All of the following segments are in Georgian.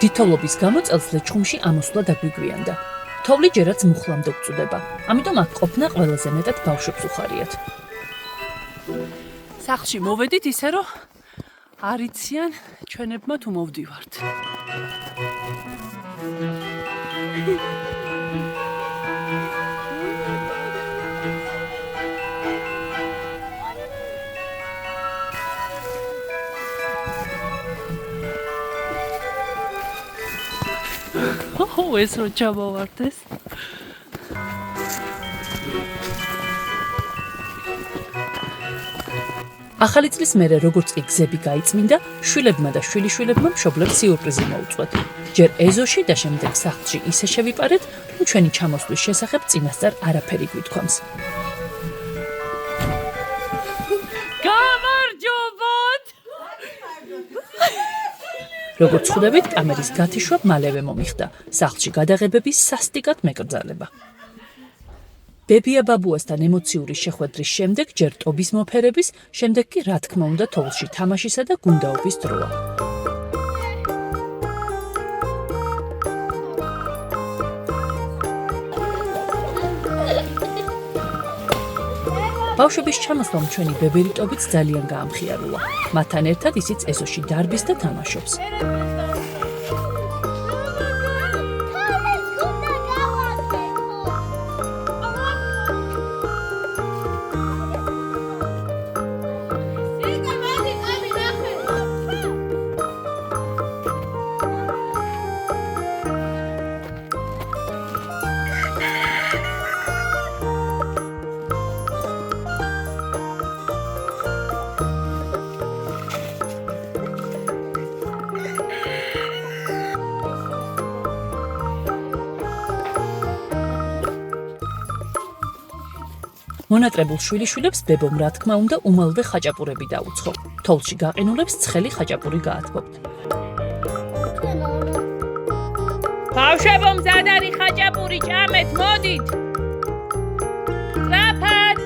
თითოვლობის გამო წელს ლეჩხუმში ამოსვლა დაგვიგვიანდა. თოვლი ჯერაც მუხლამდე გვწუდება, ამიტომ აქ ყოფნა ყველაზე მეტად ბავშვებს უხარიათ. სახლში მოვედით ისე რომ არ იციან ჩვენებმა თუ მოვდივართ. ეს რო ჩამოვარდეს. ახალი წლის მერე როგორც კი გზები გაიწმინდა, შვილებმა და შვილიშვილებმა მშობლებს სიურპრიზი მოუწყვეთ. ჯერ ეზოში და შემდეგ სახლში ისე შევიპარეთ, რომ ჩვენი ჩამოსვლის შესახებ წინასწარ არაფერი გვითქვამს. გამარჯობოთ! როგორც ხვდებით, კამერის გათიშვა მალევე მომიხდა. სახლში გადაღებების სასტიკად მეკრძალება. ბებია ბაბუასთან ემოციური შეხვედრის შემდეგ ჯერ ტობის მოფერების, შემდეგ კი რა თქმა უნდა თოვლში თამაშისა და გუნდაობის დროა. ბავშვების ჩამოსვლამ ჩვენი ბებერი ტობიც ძალიან გაამხიარულა. მათთან ერთად ისიც ეზოში დარბის და თამაშობს. მონატრებულ შვილიშვილებს ბებომ რა თქმა უნდა უმალვე ხაჭაპურები დაუცხო. თოვლში გაყინულებს ცხელი ხაჭაპური გაათბობთ. ბავშვებო, მზად არის ხაჭაპური, ჭამეთ, მოდით! სწრაფად!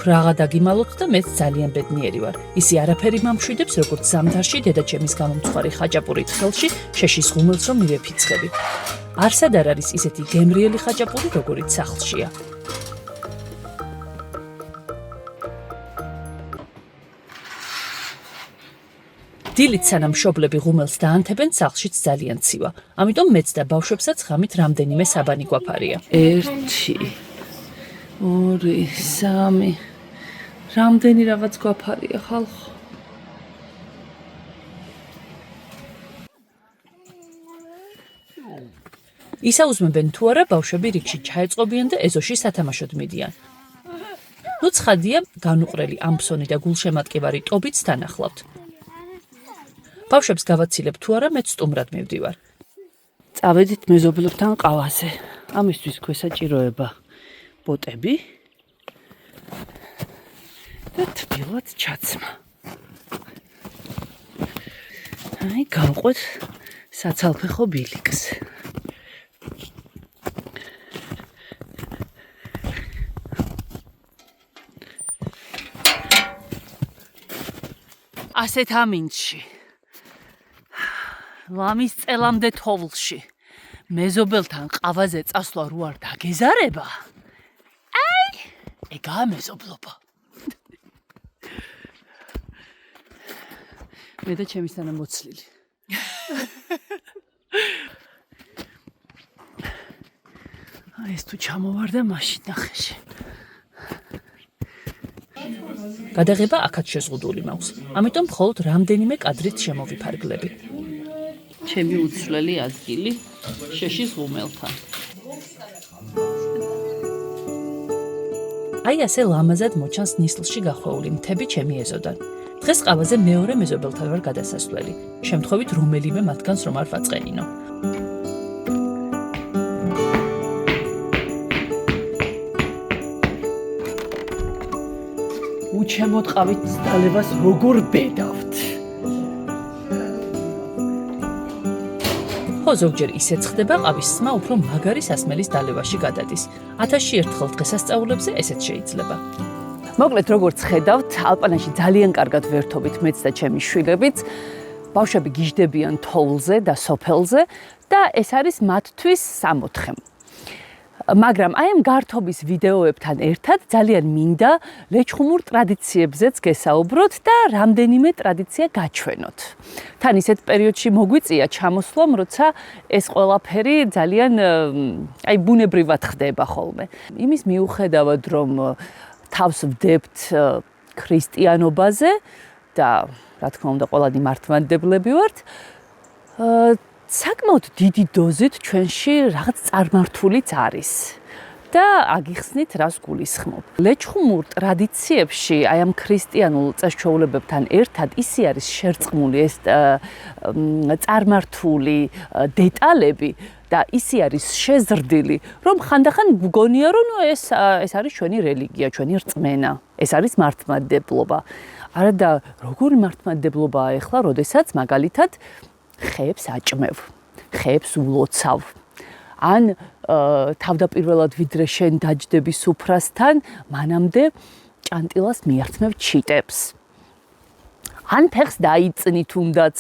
რაღა დაგიმალოთ და მეც ძალიან ბედნიერი ვარ. ისი არაფერი მამშვიდებს, როგორც ზამთარში დედაჩემის გამომცხვარი ხაჭაპურით ხელში შეშის ღუმელს რომ მივეფიცხები. არსად არ არის ისეთი გემრიელი ხაჭაპური, როგორიც სახლშია. დილით სანამ მშობლები ღუმელს დაანთებენ, სახლშიც ძალიან ცივა. ამიტომ მეც და ბავშვებსაც ღამით რამდენიმე საბანი გვაფარია. 1 2 3 რამდენი რაღაც გვაფარია ხალხო. ისაუზმებენ თუ არა ბავშვები რიგში ჩაეწყობიან და ეზოში სათამაშოდ მიდიან. ნუ ცხადია, განუყრელი ამფსონი და გულშემატკივარი ტობიც თანახლავთ. ბავშვებს გავაცილებ თუ არა, მეც სტუმრად მივდივარ. წავედით მეზობლებთან ყავაზე. ამისთვის გვესაჭიროება ბოტები და თბილად ჩაცმა. გავყვეთ საცალფეხო ბილიკს. ასეთ ამინდში. ლამის წელამდე თოვლში. მეზობელთან ყავაზე წასვლა რო არ დაგეზარება? ეგაა მეზობლობა. მე და ჩემისთანა მოცლილი. ეს თუ ჩამოვარდა მაშინ ნახეში. გადაღება აქაც შეზღუდული მაქვს. ამიტომ მხოლოდ რამდენიმე კადრით შემოვიფარგლები. ჩემი უცვლელი ადგილი შეშის ღუმელთან. აი ასე ლამაზად მოჩანს ნისლში გახვეული მთები ჩემი ეზოდან. დღეს ყავაზე მეორე მეზობელთან ვარ გადასასვლელი. შემთხვევით რომელიმე მათგანს რომ არ ვაწყენინო. უჩემოდ ყავით დალევას როგორ ბედავთ. ზოგჯერ ისეც ხდება, ყავის სმა უფრო მაგარი სასმელის დალევაში გადადის. 1000-ში ერთხელ დღესასწაულებზე ესეც შეიძლება. მოკლედ, როგორც ხედავთ, ალპანაში ძალიან კარგად ვერთობით მეც და ჩემი შვილებიც. ბავშვები გიждდებიან თოვლზე და სოფელზე და ეს არის მათთვის სამოთხე. მაგრამ აი ამ გართობის ვიდეოებთან ერთად ძალიან მინდა ლეჩხუმურ ტრადიციებზეც გესაუბროთ და რამდენიმე ტრადიცია გაჩვენოთ. თან ისეთ პერიოდში მოგვიწია ჩამოსვლამ, როცა ეს ყველაფერი ძალიან აი ბუნებრივად ხდება ხოლმე. იმის მიუხედავად, რომ თავს ვდებთ ქრისტიანობაზე და რა თქმა უნდა ყველანი მართლმადიდებლები ვართ, საკმაოდ დიდი დოზით ჩვენში რაღაც წარმართულიც არის და აგიხსნით რას გულისხმობ. ლეჩხუმურ ტრადიციებში აი ამ ქრისტიანულ წესჩვეულებებთან ერთად ისე არის შერწყმული ეს წარმართული დეტალები და ისე არის შეზრდილი, რომ ხანდახან გგონია, რომ ეს არის ჩვენი რელიგია, ჩვენი რწმენა, ეს არის მართლმადიდებლობა. არა და როგორი მართლმადიდებლობაა ეხლა, როდესაც მაგალითად ხეებს აჭმევ, ხეებს ულოცავ. ან თავდაპირველად ვიდრე შენ დაჯდები სუფრასთან, მანამდე ჭანტილას მიართმევ ჩიტებს. ან ფეხს დაიწნი თუნდაც.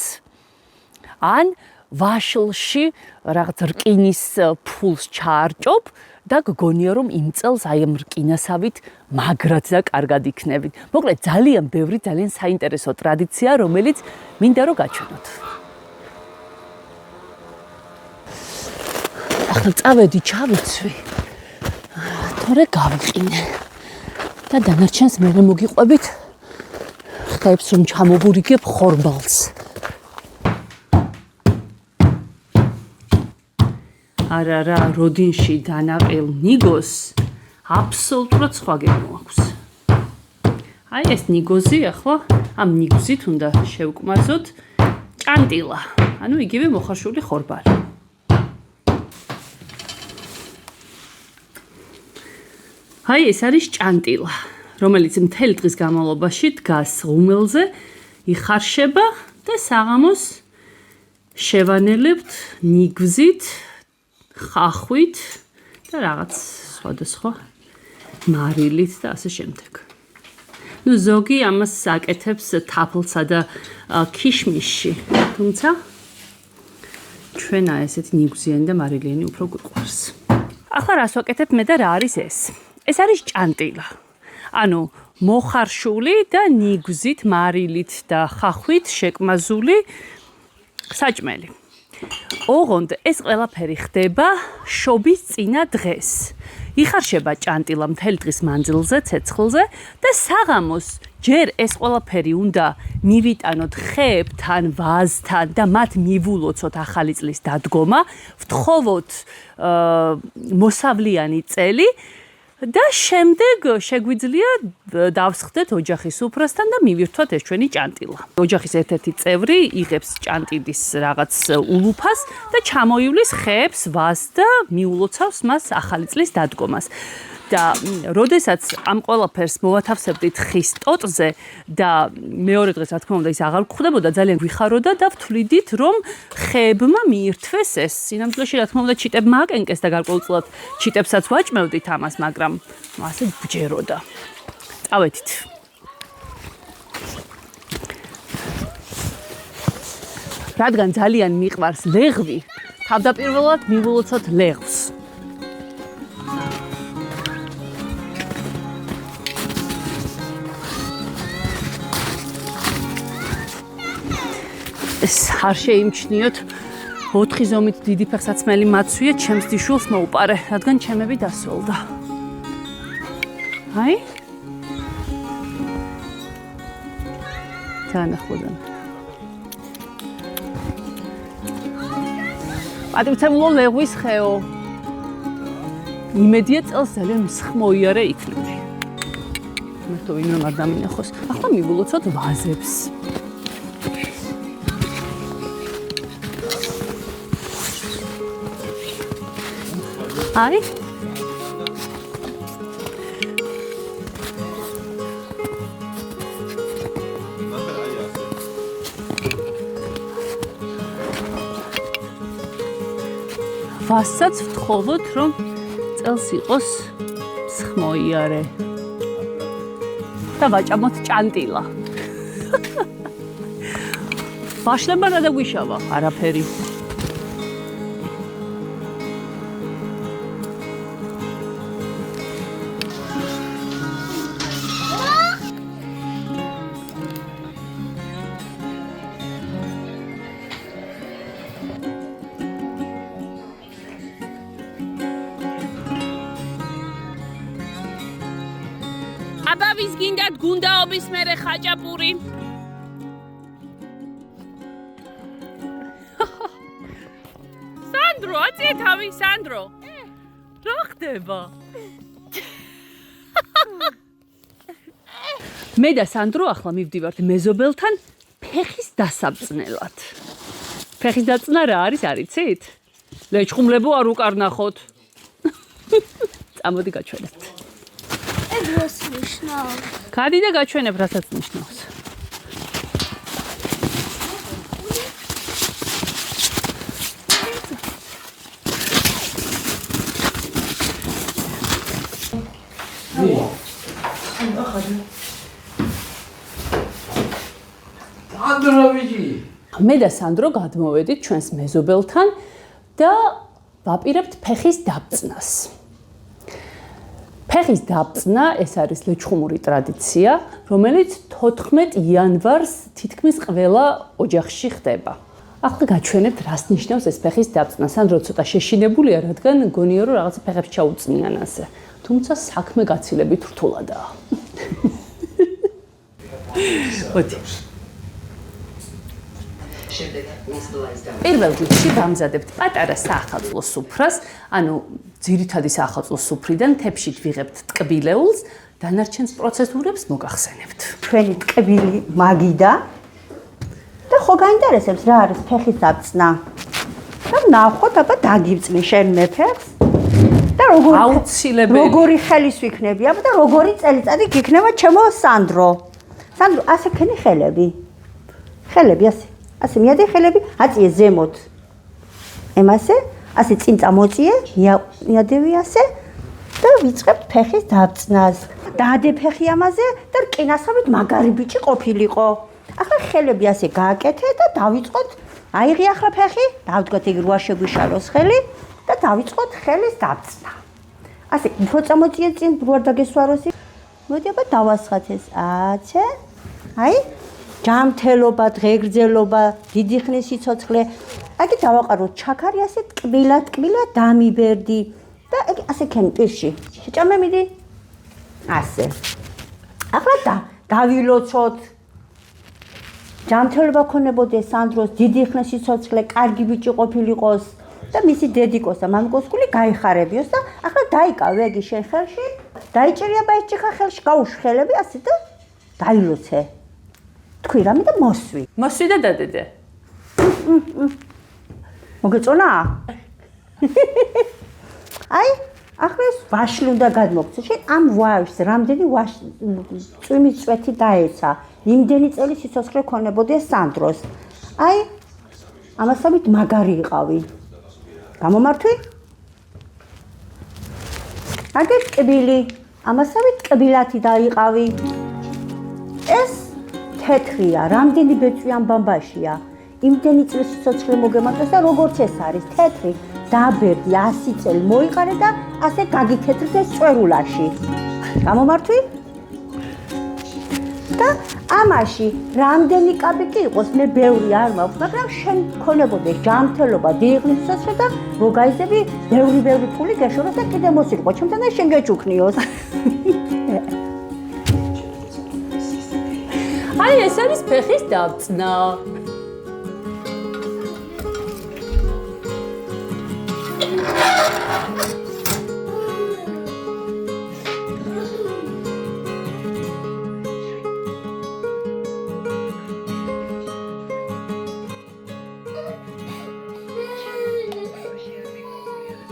ან ვაშლში რაღაც რკინის ფულს ჩაარჭობ და გგონია რომ იმ წელს აი ამ რკინასავით მაგრად და კარგად იქნებით. მოკლედ ძალიან ბევრი, ძალიან საინტერესო ტრადიცია, რომელიც მინდა რომ გაჩვენოთ. ახლა წავედი ჩავიცვი. თორე გავიყინე. და დანარჩენს მე მოგიყვებით ხეებს რომ ჩამოვურიგებ ხორბალს. არა რა, როდინში დანაყილ ნიგოს აბსოლუტურად სხვა გემო აქვს. აი ეს ნიგოზი ახლა ამ ნიგზით უნდა შევკმაზოთ ჭანტილა, ანუ იგივე მოხარშული ხორბალი. აი ეს არის ჭანტილა, რომელიც მთელი დღის განმავლობაში დგას ღუმელზე, იხარშება და საღამოს შევანელებთ ნიგზით, ხახვით და რაღაც სხვადასხვა მარილით და ასე შემდეგ. ნუ ზოგი ამას აკეთებს თაფლსა და ქიშმიშში, თუმცა ჩვენა ესეთი ნიგზიანი და მარილიანი უფრო გვიყვარს. ახლა რას ვაკეთებ მე და რა არის ეს? ეს არის ჭანტილა. ანუ მოხარშული და ნიგზით, მარილით და ხახვით შეკმაზული საჭმელი. ოღონდ ეს ყველაფერი ხდება შობის წინა დღეს. იხარშება ჭანტილა მთელი დღის მანძილზე, ცეცხლზე და საღამოს ჯერ ეს ყველაფერი უნდა მივიტანოთ ხეებთან, ვაზთან და მათ მივულოცოთ ახალი წლის დადგომა, ვთხოვოთ მოსავლიანი წელი და შემდეგ შეგვიძლია დავსხდეთ ოჯახის სუფრასთან და მივირთვათ ეს ჩვენი ჭანტილა. ოჯახის ერთ-ერთი წევრი იღებს ჭანტილის რაღაც ულუფას და ჩამოივლის ხეებს ვაზს და მიულოცავს მას ახალი წლის დადგომას. და როდესაც ამ ყველაფერს მოვათავსებდით ხის ტოტზე და მეორე დღეს რა თქმა უნდა ის აღარ გვხვდებოდა, ძალიან გვიხაროდა და ვთვლიდით რომ ხეებმა მიირთვეს ეს. სინამდვილეში რა თქმა უნდა ჩიტებმა აკენკეს და გარკვეულწილად ჩიტებსაც ვაჭმევდით ამას, მაგრამ ასე ბჯეროდა. წავედით. რადგან ძალიან მიყვარს ლეღვი, თავდაპირველად მივულოცოთ ლეღვს. ეს არ შეიმჩნიოთ 4 ზომით დიდი ფეხსაცმელი მაცვია, ჩემს დიშულს მოუპარე, რადგან ჩემები დასოლდა. აი? თანახმოდან. პატივცემულო ლეღვის ხეო. იმედია წელს ძალიან მსხმოიარე იქნება. მერტო ვინმე არ დამინახოს. ახლა მივულოცოთ ვაზებს. აი? ვასაც ვთხოვოთ, რომ წელს იყოს მსხმოიარე. და ვაჭამოთ ჭანტილა. ვაშლება რა დაგვიშავა? არაფერი. აბა ვის გინდათ გუნდაობის მერე ხაჭაპური? სანდრო, აწიე თავი, სანდრო. რა ხდება? მე და სანდრო ახლა მივდივართ მეზობელთან ფეხის დასაბწნელად. ფეხის დაწნა რა არის, არიცით? ლეჩხუმლებო არ უკარნახოთ. წამოდი გაჩვენებთ. ეს რას ნიშნავს? გადი და გაჩვენებ, რასაც ნიშნავს. მე და სანდრო გადმოვედით ჩვენს მეზობელთან და ვაპირებთ ფეხის დაბწნას. ფეხის დაბწნა ეს არის ლეჩხუმური ტრადიცია, რომელიც 14 იანვარს თითქმის ყველა ოჯახში ხდება. ახლა გაჩვენებთ, რას ნიშნავს ეს ფეხის დაბწნა. სანდრო ცოტა შეშინებულია, რადგან გონია რომ რაღაცა ფეხებს ჩაუწნიან ასე. თუმცა საქმე გაცილებით რთულადაა. მოდი. პირველ რიგში ვამზადებთ პატარა საახალწლო სუფრას, ანუ ძირითადი საახალწლო სუფრიდან თეფშით ვიღებთ ტკბილეულს, დანარჩენს პროცედურებს მოგახსენებთ. ჩვენი ტკბილი მაგიდა და ხო გაინტერესებს რა არის ფეხის დაბწნა. და ნახოთ, აბა დაგიბწნი შენ მე ფეხს და როგორი ხელის ვიქნები, აბა და როგორი წელიწადი გიქნება ჩემო სანდრო. სანდრო, ასე ქენი ხელები. ხელები ასე. ასე მიადე ხელები, აწიე ზემოთ. ემასე, ასე წინ წამოწიე, მიადევი ასე და ვიწყებთ ფეხის დაბწნას. დაადე ფეხი ამაზე და რკინასავით მაგარი ბიჭი ყოფილიყო. ახლა ხელები ასე გააკეთე და დავიწყოთ, აიღე ახლა ფეხი, დავდგოთ ეგ რვა შეგვიშალოს ხელი და დავიწყოთ ხელის დაბწნა. ასე, უფრო წამოწიე წინ, რვა დაგესვაროს. მოდი აბა დავასხათ ეს, აცე. აი ჯამთელობა, დღეგრძელობა, დიდი ხნის სიცოცხლე. აგი დავაყაროთ ჩაქარი ასე ტკბილად დამიბერდი და ეგ ასე ქენი პირში. შეჭამე მიდი. ასე. ახლა დავილოცოთ. ჯამთელობა ქონებოდეს სანდროს, დიდი ხნის სიცოცხლე, კარგი ბიჭი ყოფილიყოს და მისი დედიკოსა, მამიკოს გული გაიხარებიოს და ახლა დაიკავე ეგი შენ ხელში. დაიჭერია ბაიჭიხა ხელში, გაუშვი ხელები ასე და დაილოცე. თქვი რამე და მოსვი. მოსვი და დადედე. მოგეწონა? აი, ახლა ეს ვაშლი უნდა გადმოგცე. შენ ამ ვაშს რამდენი წვიმი წვეთი დაეცა. იმდენი წელი სიცოცხლე ქონებოდეს სანდროს. აი, ამასავით მაგარი იყავი. გამომართვი? აგერ ტკბილი, ამასავით ტკბილათი დაიყავი. ეს თეთრია, რამდენი ბეწვიან ბამბაშია. იმდენი წლის სიცოცხლე მოგემართოს და როგორც ეს არის, თეთრი, დაბერდი 100 წელი მოიყარე და ასე გაგითეთრდე წვერულაში. გამომართვი? და ამაში რამდენი კაპი კი იყოს, მე ბევრი არ მაქვს, მაგრამ შენ ქონებოდეს ჯამთელობა, დიდი ხნის სიცოცხლე და რო გაიზები, ბევრი ფული გეშოროს და კიდე მოსირყო, ჩემთან და შენ გეჩუქნიოს. აი ეს არის ფეხის დაბწნა.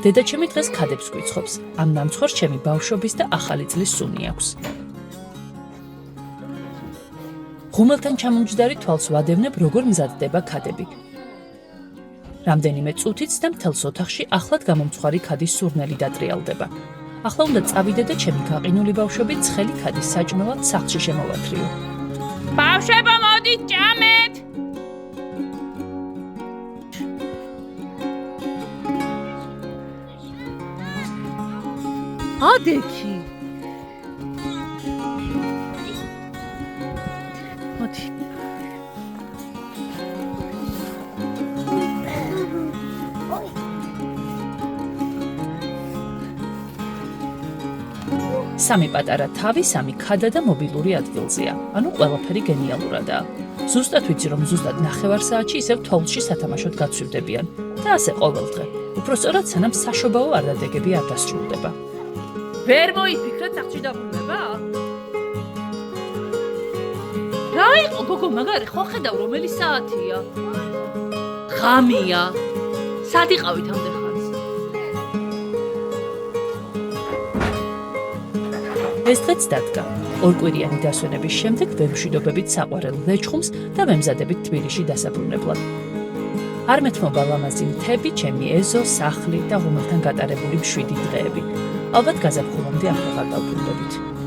დედაჩემი დღეს ქადებს გვიცხობს. ამ ნამცხვარს ჩემი ბავშვობის და ახალი წლის სუნი აქვს. ღუმელთან ჩამომჯდარი თვალს ვადევნებ, როგორ მზადდება ქადები. რამდენიმე წუთიც და მთელს ოთახში ახლად გამომცხვარი ქადის სურნელი დატრიალდება. ახლა უნდა წავიდე და ჩემი გაყინული ბავშვები ცხელი ქადის საჭმელად სახლში შემოვათრიო. ბავშვებო, მოდით ჭამეთ! ადექი. მოდი. სამი პატარა თავი, სამი ქადა და მობილური ადგილზეა. ანუ ყველაფერი გენიალურადაა. ზუსტად ვიცი, რომ ზუსტად 9 საათში ისევ თოვლში სათამაშოდ გაცვივდებიან და ასე ყოველდღე. უпростоრად სანამ საშობაო არდადეგები არ დასრულდება. ვერ მოიფიქრეთ სახში დაბრუნება? რა იყო გოგო მაგარი ხო ხედავ რომელი საათია? ღამეა. სად იყავით ამდენ ხანს? ეს დღეც დადგა. ორკვირიანი დასვენების შემდეგ ვემშვიდობებით საყვარელ ლეჩხუმს და ვემზადებით თბილისში დასაბრუნებლად. არ მეთმობა ლამაზი მთები, ჩემი ეზო, სახლი და ღუმელთან გატარებული მშვიდი დღეები. ალბათ გაზაფხულამდე აღარ დავბრუნდებით.